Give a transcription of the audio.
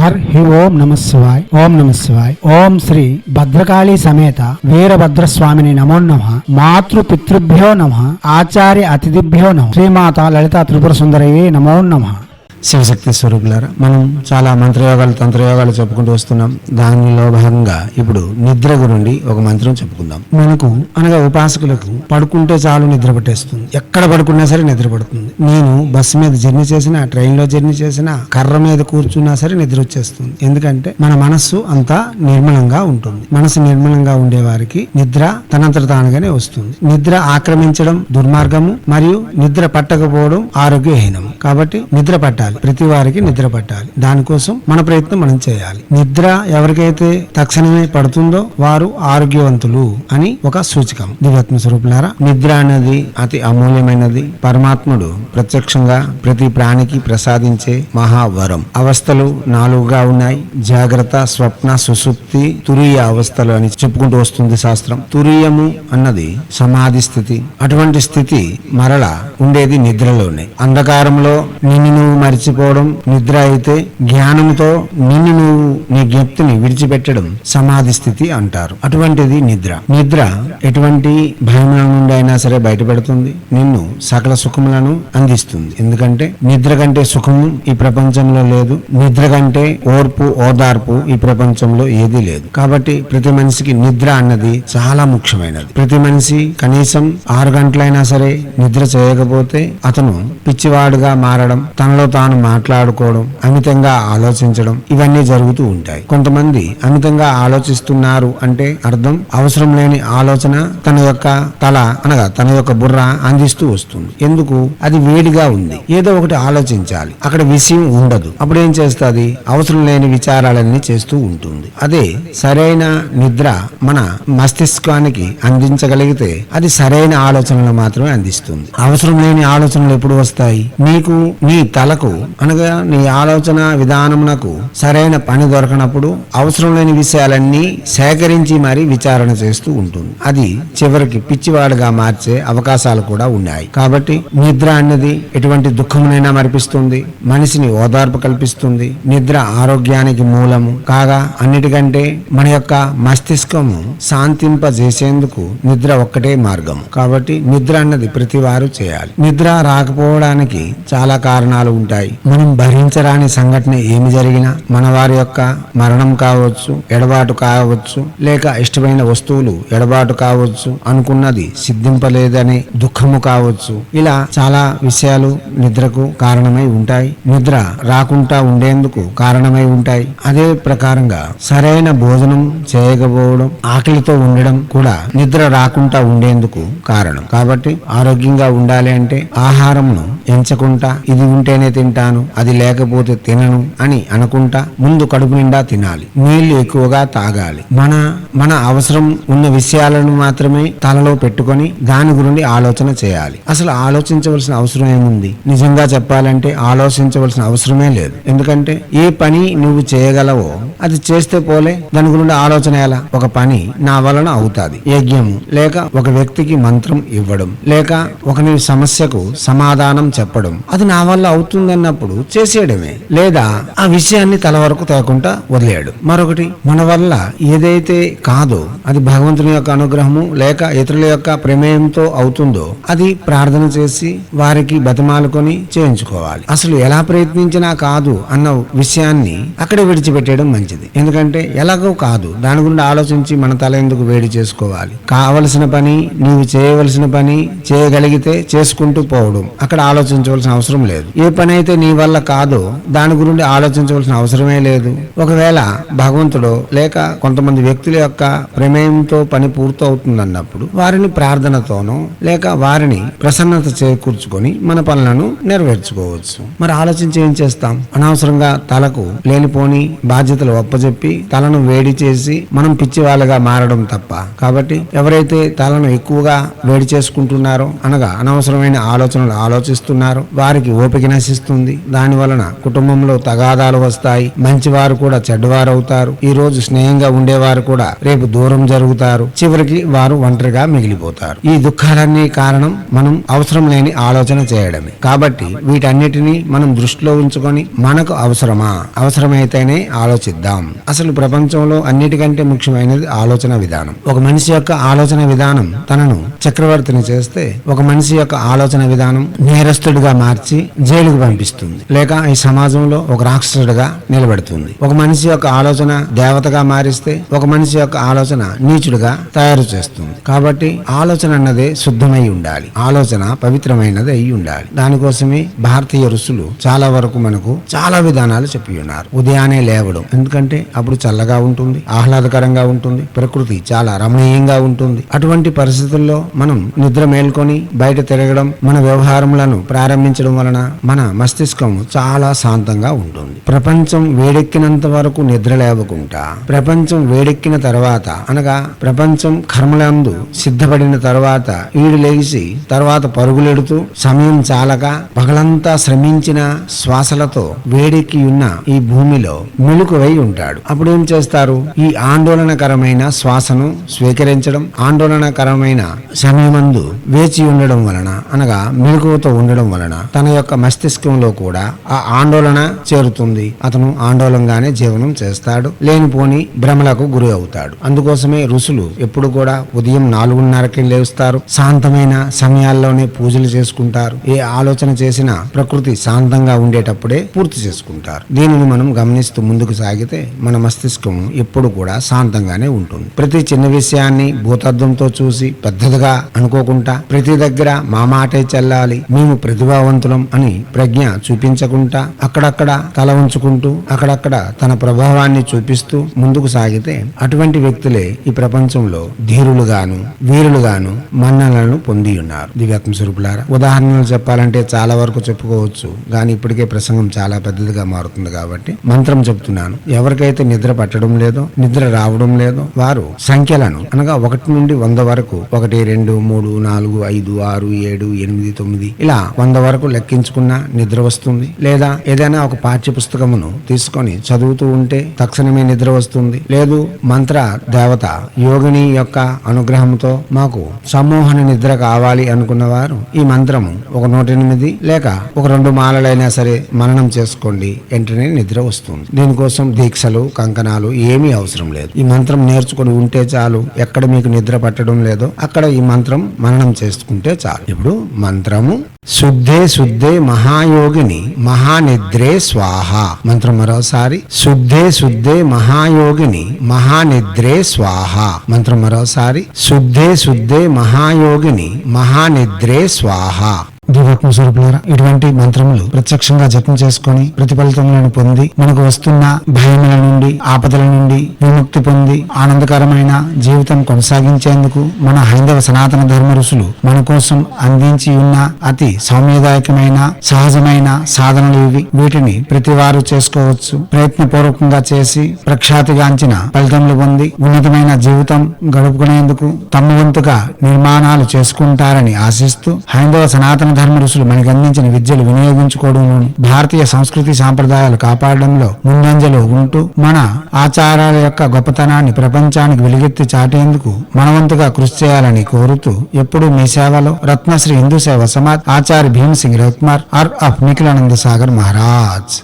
హి ఓం నమ శివాయ్. ఓం నమ శివాయ్. ఓం శ్రీ భద్రకాళీ సమేత వీరభద్రస్వామిని నమో నమః. మాతృ పితృభ్యో నమః. ఆచార్య అతిథిభ్యో నమః. శ్రీమాత లలితా త్రిపుర సుందరయే నమో నమః. శివశక్తి స్వరూపులారా, మనం చాలా మంత్రయోగాలు తంత్రయోగాలు చెప్పుకుంటూ వస్తున్నాం. దానిలో భాగంగా ఇప్పుడు నిద్ర గురించి ఒక మంత్రం చెప్పుకుందాం. మనకు అనగా ఉపాసకులకు పడుకుంటే చాలు నిద్ర పట్టేస్తుంది. ఎక్కడ పడుకున్నా సరే నిద్ర పడుతుంది. నేను బస్సు మీద జర్నీ చేసినా, ట్రైన్ లో జర్నీ చేసినా, కర్ర మీద కూర్చున్నా సరే నిద్ర వచ్చేస్తుంది. ఎందుకంటే మన మనస్సు అంతా నిర్మలంగా ఉంటుంది. మనసు నిర్మలంగా ఉండే వారికి నిద్ర తనంతట తానుగానే వస్తుంది. నిద్ర ఆక్రమించడం దుర్మార్గము, మరియు నిద్ర పట్టకపోవడం ఆరోగ్యహీనము. కాబట్టి నిద్ర పట్టాలి. ప్రతి వారికి నిద్ర పట్టాలి. దానికోసం మన ప్రయత్నం మనం చేయాలి. నిద్ర ఎవరికైతే తక్షణమే పడుతుందో వారు ఆరోగ్యవంతులు అని ఒక సూచకం. దివ్యాత్మ స్వరూపులారా, నిద్ర అనేది అతి అమూల్యమైనది. పరమాత్ముడు ప్రత్యక్షంగా ప్రతి ప్రాణికి ప్రసాదించే మహావరం. అవస్థలు 4గా ఉన్నాయి: జాగ్రత్త, స్వప్న, సుషుప్తి, తురీయ అవస్థలు అని చెప్పుకుంటూ వస్తుంది శాస్త్రం. తురీయము అన్నది సమాధి స్థితి. అటువంటి స్థితి మరల ఉండేది నిద్రలోనే. అంధకారంలో నిన్ను నువ్వు మరిచిపోవడం నిద్ర అయితే, జ్ఞానంతో నిన్ను నువ్వు నీ జ్ఞప్తిని విడిచిపెట్టడం సమాధి స్థితి అంటారు. అటువంటిది నిద్ర. నిద్ర ఎటువంటి భయముల నుండి అయినా సరే బయటపెడుతుంది. నిన్ను సకల సుఖములను అందిస్తుంది. ఎందుకంటే నిద్ర కంటే సుఖము ఈ ప్రపంచంలో లేదు. నిద్ర కంటే ఓర్పు, ఓదార్పు ఈ ప్రపంచంలో ఏదీ లేదు. కాబట్టి ప్రతి మనిషికి నిద్ర అన్నది చాలా ముఖ్యమైనది. ప్రతి మనిషి కనీసం 6 గంటలైనా సరే నిద్ర చేయకపోతే అతను పిచ్చివాడుగా మారడం, తనలో తాను మాట్లాడుకోవడం, అమితంగా ఆలోచించడం ఇవన్నీ జరుగుతూ ఉంటాయి. కొంతమంది అమితంగా ఆలోచిస్తున్నారు అంటే అర్థం అవసరం లేని ఆలోచన తన యొక్క తల అనగా తన యొక్క బుర్ర అందిస్తూ వస్తుంది. ఎందుకు? అది వేడిగా ఉంది, ఏదో ఒకటి ఆలోచించాలి. అక్కడ విషయం ఉండదు. అప్పుడు ఏం చేస్తుంది? అవసరం లేని విచారాలన్నీ చేస్తూ ఉంటుంది. అదే సరైన నిద్ర మన మస్తిష్కానికి అందించగలిగితే అది సరైన ఆలోచనలు మాత్రమే అందిస్తుంది. అవసరం లేని ఆలోచనలు ఎప్పుడు వస్తాయి? నీకు నీ తలకు అనగా నీ ఆలోచన విధానమునకు సరైన పని దొరకనప్పుడు అవసరం లేని విషయాలన్నీ సేకరించి మరి విచారణ చేస్తూ ఉంటుంది. అది చివరికి పిచ్చివాడుగా మార్చే అవకాశాలు కూడా ఉన్నాయి. కాబట్టి నిద్ర అన్నది ఎటువంటి దుఃఖమునైనా మరిపిస్తుంది, మనిషిని ఓదార్పు కల్పిస్తుంది. నిద్ర ఆరోగ్యానికి మూలము కాగా అన్నిటికంటే మన యొక్క మస్తిష్కము శాంతింపజేసేందుకు నిద్ర ఒక్కటే మార్గం. కాబట్టి నిద్ర అన్నది ప్రతి వారు చేయాలి. నిద్ర రాకపోవడానికి చాలా కారణాలు ఉంటాయి. మనం భరించరాని సంఘటన ఏమి జరిగినా, మన వారి యొక్క మరణం కావచ్చు, ఎడబాటు కావచ్చు, లేక ఇష్టమైన వస్తువులు ఎడబాటు కావచ్చు, అనుకున్నది సిద్ధింపలేదనే దుఃఖము కావచ్చు, ఇలా చాలా విషయాలు నిద్రకు కారణమై ఉంటాయి. నిద్ర రాకుండా ఉండేందుకు కారణమై ఉంటాయి. అదే ప్రకారంగా సరైన భోజనం చేయకపోవడం, ఆకలితో ఉండడం కూడా నిద్ర రాకుండా ఉండేందుకు కారణం. కాబట్టి ఆరోగ్యంగా ఉండాలి అంటే ఆహారమును ఎంచకుండా ఇది ఉంటేనే తింటాను, అది లేకపోతే తినను అని అనుకుంటా ముందు కడుపు నిండా తినాలి. నీళ్లు ఎక్కువగా తాగాలి. మన అవసరం ఉన్న విషయాలను మాత్రమే తలలో పెట్టుకొని దాని గురించి ఆలోచన చేయాలి. అసలు ఆలోచించవలసిన అవసరం ఏముంది? నిజంగా చెప్పాలంటే ఆలోచించవలసిన అవసరమే లేదు. ఎందుకంటే ఏ పని నువ్వు చేయగలవో అది చేస్తే పోలే, దాని గురించి ఆలోచన ఎలా? ఒక పని నా వలన అవుతాది, యజ్ఞము, లేక ఒక వ్యక్తికి మంత్రం ఇవ్వడం, లేక ఒకని సమస్యకు సమాధానం చెప్పడం, అది నా వల్ల అవుతుందన్నప్పుడు చేసేయడమే. లేదా ఆ విషయాన్ని తల వరకు తేకుండా వదిలేయడం. మరొకటి, మన వల్ల ఏదైతే కాదో అది భగవంతుని యొక్క అనుగ్రహము లేక ఇతరుల యొక్క ప్రమేయంతో అవుతుందో అది ప్రార్థన చేసి వారికి బతిమాలుకొని చేయించుకోవాలి. అసలు ఎలా ప్రయత్నించినా కాదు అన్న విషయాన్ని అక్కడే విడిచిపెట్టేయడం మంచిది. ఎందుకంటే ఎలాగో కాదు, దాని గురించి ఆలోచించి మన తల ఎందుకు వేడి చేసుకోవాలి? కావలసిన పని నీవు చేయవలసిన పని చేయగలిగితే చేసుకుంటూ పోవడం, అక్కడ ఆలోచించవలసిన అవసరం లేదు. ఏ పని అయితే నీ వల్ల కాదో దాని గురించి ఆలోచించవలసిన అవసరమే లేదు. ఒకవేళ భగవంతుడు లేక కొంతమంది వ్యక్తుల యొక్క ప్రమేయంతో పని పూర్తవుతుందన్నప్పుడు వారిని ప్రార్థనతోనో లేక వారిని ప్రసన్నత చేకూర్చుకొని మన పనులను నెరవేర్చుకోవచ్చు. మరి ఆలోచించి ఏం చేస్తాం? అనవసరంగా తలకు లేనిపోని బాధ్యతలు ఒప్పజెప్పి తలను వేడి చేసి మనం పిచ్చి వాళ్ళగా మారడం తప్ప. కాబట్టి ఎవరైతే తలను ఎక్కువగా వేడి చేసుకుంటున్నారో అనగా అనవసరమైన ఆలోచనలు ఆలోచిస్తున్నారో వారికి ఓపిక నశిస్తుంది. ఉంటుంది. దాని వలన కుటుంబంలో తగాదాలు వస్తాయి. మంచివారు కూడా చెడ్డవారు అవుతారు. ఈ రోజు స్నేహంగా ఉండేవారు కూడా రేపు దూరం జరుగుతారు. చివరికి వారు ఒంటరిగా మిగిలిపోతారు. ఈ దుఃఖాలన్నీ కారణం మనం అవసరం లేని ఆలోచన చేయడమే. కాబట్టి వీటన్నిటినీ మనం దృష్టిలో ఉంచుకొని మనకు అవసరమా, అవసరమైతేనే ఆలోచిద్దాం. అసలు ప్రపంచంలో అన్నిటికంటే ముఖ్యమైనది ఆలోచన విధానం. ఒక మనిషి యొక్క ఆలోచన విధానం తనను చక్రవర్తిని చేస్తే, ఒక మనిషి యొక్క ఆలోచన విధానం నేరస్తుడిగా మార్చి జైలుకు పంపిస్తుంది, లేక ఈ సమాజంలో ఒక రాక్షసుడిగా నిలబెడుతుంది. ఒక మనిషి యొక్క ఆలోచన దేవతగా మారిస్తే, ఒక మనిషి యొక్క ఆలోచన నీచుడిగా తయారు చేస్తుంది. కాబట్టి ఆలోచన అన్నదే శుద్ధమై ఉండాలి. ఆలోచన పవిత్రమైనది అయి ఉండాలి. దానికోసమే భారతీయ ఋషులు చాలా వరకు మనకు చాలా విధానాలు చెప్పి ఉన్నారు. ఉదయాన్నే లేవడం, ఎందుకంటే అప్పుడు చల్లగా ఉంటుంది, ఆహ్లాదకరంగా ఉంటుంది, ప్రకృతి చాలా రమణీయంగా ఉంటుంది. అటువంటి పరిస్థితుల్లో మనం నిద్ర మేల్కొని బయట తిరగడం, మన వ్యవహారములను ప్రారంభించడం వలన మన మస్తిష్కం చాలా శాంతంగా ఉంటుంది. ప్రపంచం వేడెక్కినంత వరకు నిద్ర లేవకుండా, ప్రపంచం వేడెక్కిన తర్వాత అనగా ప్రపంచం కర్మలందు సిద్ధపడిన తర్వాత ఈడు లేచి తర్వాత పరుగులెడుతూ సమయం చాలక పగలంతా శ్రమించిన శ్వాసలతో వేడెక్కి ఉన్న ఈ భూమిలో మెలకువై ఉంటాడు. అప్పుడు ఏం చేస్తారు? ఈ ఆందోళనకరమైన శ్వాసను స్వీకరించడం, ఆందోళనకరమైన సమయమందు వేచి ఉండడం వలన అనగా మెలకువతో ఉండడం వలన తన యొక్క మస్తిష్కంలో కూడా ఆ ఆందోళన చేరుతుంది. అతను ఆందోళనగానే జీవనం చేస్తాడు, లేనిపోని భ్రమలకు గురి అవుతాడు. అందుకోసమే ఋషులు ఎప్పుడు కూడా ఉదయం 4:30కి లేస్తారు, శాంతమైన సమయాల్లోనే పూజలు చేసుకుంటారు. ఏ ఆలోచన చేసినా ప్రకృతి శాంతంగా ఉండేటప్పుడే పూర్తి చేసుకుంటారు. దీనిని మనం గమనిస్తూ ముందుకు సాగితే మన మస్తిష్కం ఎప్పుడు కూడా శాంతంగానే ఉంటుంది. ప్రతి చిన్న విషయాన్ని భూతద్దంతో చూసి పెద్దదిగా అనుకోకుండా, ప్రతి దగ్గర మా మాటే చెల్లాలి, మేము ప్రతిభావంతులం అని ప్రజ్ఞ చూపించకుండా, అక్కడక్కడ తల ఉంచుకుంటూ అక్కడక్కడ తన ప్రభావాన్ని చూపిస్తూ ముందుకు సాగితే అటువంటి వ్యక్తులే ఈ ప్రపంచంలో ధీరులుగాను వీరులుగాను మన్ననలను పొంది ఉన్నారు. దివ్యాత్మ స్వరూపులారా, ఉదాహరణలు చెప్పాలంటే చాలా వరకు చెప్పుకోవచ్చు, కానీ ఇప్పటికే ప్రసంగం చాలా పెద్దదిగా మారుతుంది కాబట్టి మంత్రం చెప్తున్నాను. ఎవరికైతే నిద్ర పట్టడం లేదో, నిద్ర రావడం లేదో వారు సంఖ్యలను అనగా 1 నుండి 100 వరకు 1, 2, 3, 4, 5, 6, 7, 8, 9 ఇలా 100 వరకు లెక్కించుకున్నా నిద్ర వస్తుంది. లేదా ఏదైనా ఒక పాఠ్య పుస్తకమును తీసుకొని చదువుతూ ఉంటే తక్షణమే నిద్ర వస్తుంది. లేదు మంత్ర దేవత యోగిని యొక్క అనుగ్రహంతో మాకు సమ్మోహన నిద్ర కావాలి అనుకున్న వారు ఈ మంత్రము ఒక 108 లేక ఒక 2 మాలలైనా సరే మననం చేసుకోండి, వెంటనే నిద్ర వస్తుంది. దీనికోసం దీక్షలు కంకణాలు ఏమీ అవసరం లేదు. ఈ మంత్రం నేర్చుకుని ఉంటే చాలు. ఎక్కడ మీకు నిద్ర పట్టడం లేదో అక్కడ ఈ మంత్రం మననం చేసుకుంటే చాలు. ఇప్పుడు మంత్రము శుద్ధే శుద్ధే మహాయోగిని మహానిద్రే స్వాహ. మంత్రం మరోసారి శుద్ధే శుద్ధే మహాయోగిని మహానిద్రే స్వాహ. మంత్రం మరోసారి శుద్ధే శుద్ధే మహాయోగిని మహానిద్రే స్వాహ. దివ్యాత్మ స్వరూపులారా, ఇటువంటి మంత్రములు ప్రత్యక్షంగా జపం చేసుకొని ప్రతిఫలితములను పొంది మనకు వస్తున్న భయముల నుండి ఆపదల నుండి విముక్తి పొంది ఆనందకరమైన జీవితం కొనసాగించేందుకు మన హైందవ సనాతన ధర్మ ఋషులు మన కోసం అందించి ఉన్న అతి సౌమ్యదాయకమైన సహజమైన సాధనలు ఇవి. వీటిని ప్రతి వారు చేసుకోవచ్చు. ప్రయత్నపూర్వకంగా చేసి ప్రఖ్యాతిగాంచిన ఫలితములు పొంది ఉన్నతమైన జీవితం గడుపుకునేందుకు తమ వంతుగా నిర్మాణాలు చేసుకుంటారని ఆశిస్తూ హైందవ సనాతన ధర్మ ఋషులు మనకు అందించిన విద్యలు వినియోగించుకోవడంలోను, భారతీయ సంస్కృతి సాంప్రదాయాలు కాపాడడంలో ముందంజలో ఉంటూ మన ఆచారాల యొక్క గొప్పతనాన్ని ప్రపంచానికి వెలుగెత్తి చాటేందుకు మనవంతుగా కృషి చేయాలని కోరుతూ ఎప్పుడూ మీ సేవలో రత్నశ్రీ హిందూ సేవ సమాజ్ ఆచార్య భీమ్ సింగ్ రవికుమార్ ఆఫ్ నిఖిలానంద సాగర్ మహారాజ్.